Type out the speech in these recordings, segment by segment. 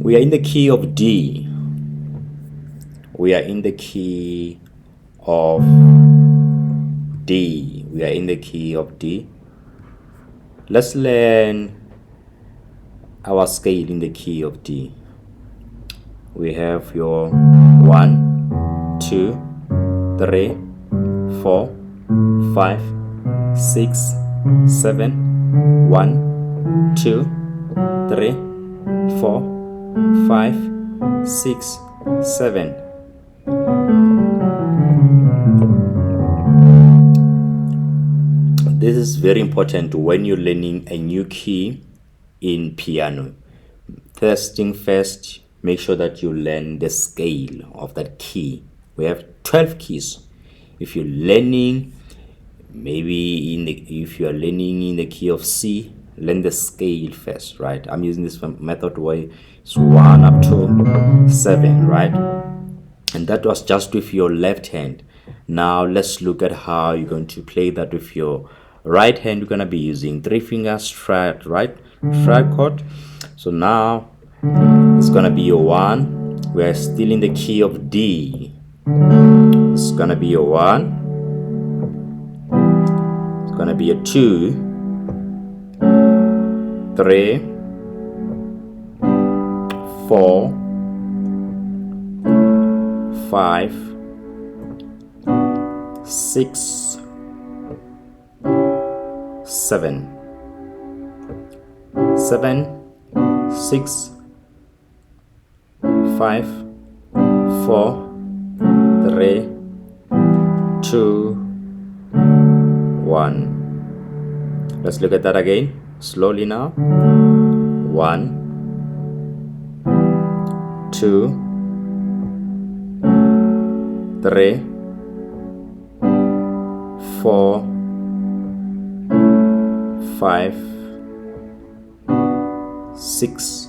We are in the key of D. We are in the key of D. We are in the key of D. Let's learn our scale in the key of D. We have your 1, 2, 3, 4, 5, 6, 7, 1, 2, 3, 4, 5, 6, 7. This is very important when you're learning a new key in piano. First thing first, make sure that you learn the scale of that key. We have 12 keys. If you're learning, if you are learning in the key of C, learn the scale first, right? I'm using this method where it's 1 up to 7, right? And that was just with your left hand. Now let's look at how you're going to play that with your right hand. You're going to be using 3 finger strat, right? Strat chord. So now it's going to be your 1. We are still in the key of D. It's going to be your 1. It's going to be a 2, 3, 4, 5, 6, 7, 6, 5, 4, 3, 2, 1. Let's look at that again slowly now. 1, 2, 3, 4, 5, 6,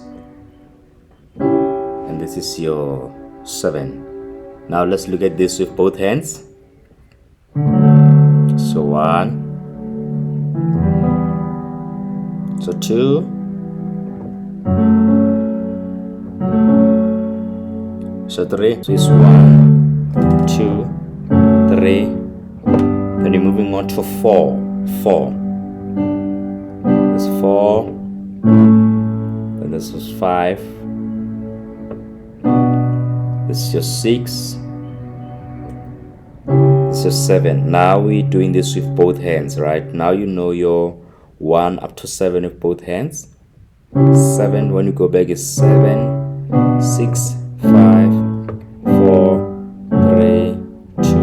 and this is your 7. Now let's look at this with both hands. So 1, so 2, so 3. So it's 1, 2, 3. Then you're moving on to 4. This 4. Then this is 5. This is your 6. This is your 7. Now we're doing this with both hands, right? Now you know your 1 up to 7 with both hands. 7, when you go back, is 7, 6, 5, 4, 3, 2,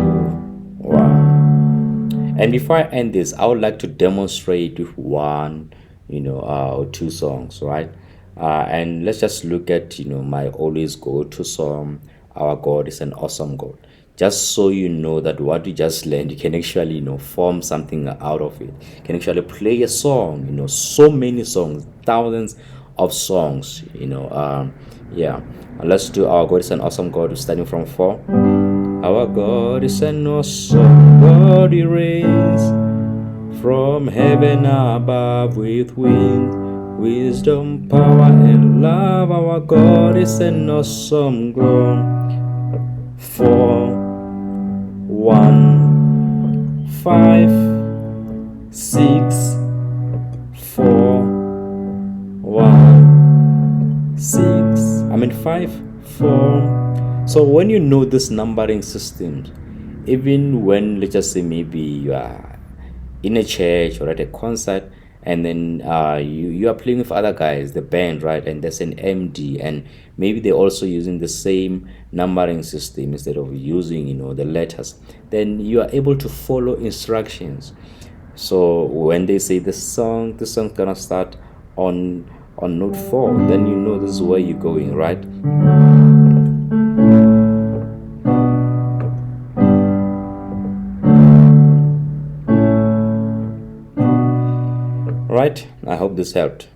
1. And before I end this, I would like to demonstrate with one, or two songs, right? And let's just look at, my always go-to song, Our God is an Awesome God. Just so you know that what you just learned, you can actually, form something out of it. You can actually play a song, so many songs, thousands of songs, yeah. Let's do Our God is an Awesome God, starting from 4. Our God is an awesome God, He reigns from heaven above with wind, wisdom, power, and love. Our God is an awesome God. 4, 1, 5, 6, 4, 1, 6. 5, 4. So when you know this numbering system, even when, let's just say, maybe you are in a church or at a concert, and then you are playing with other guys, the band, right? And there's an MD, and maybe they're also using the same numbering system instead of using, the letters. Then you are able to follow instructions. So when they say this song's gonna start on note 4, then you know this is where you're going, right? Right, I hope this helped.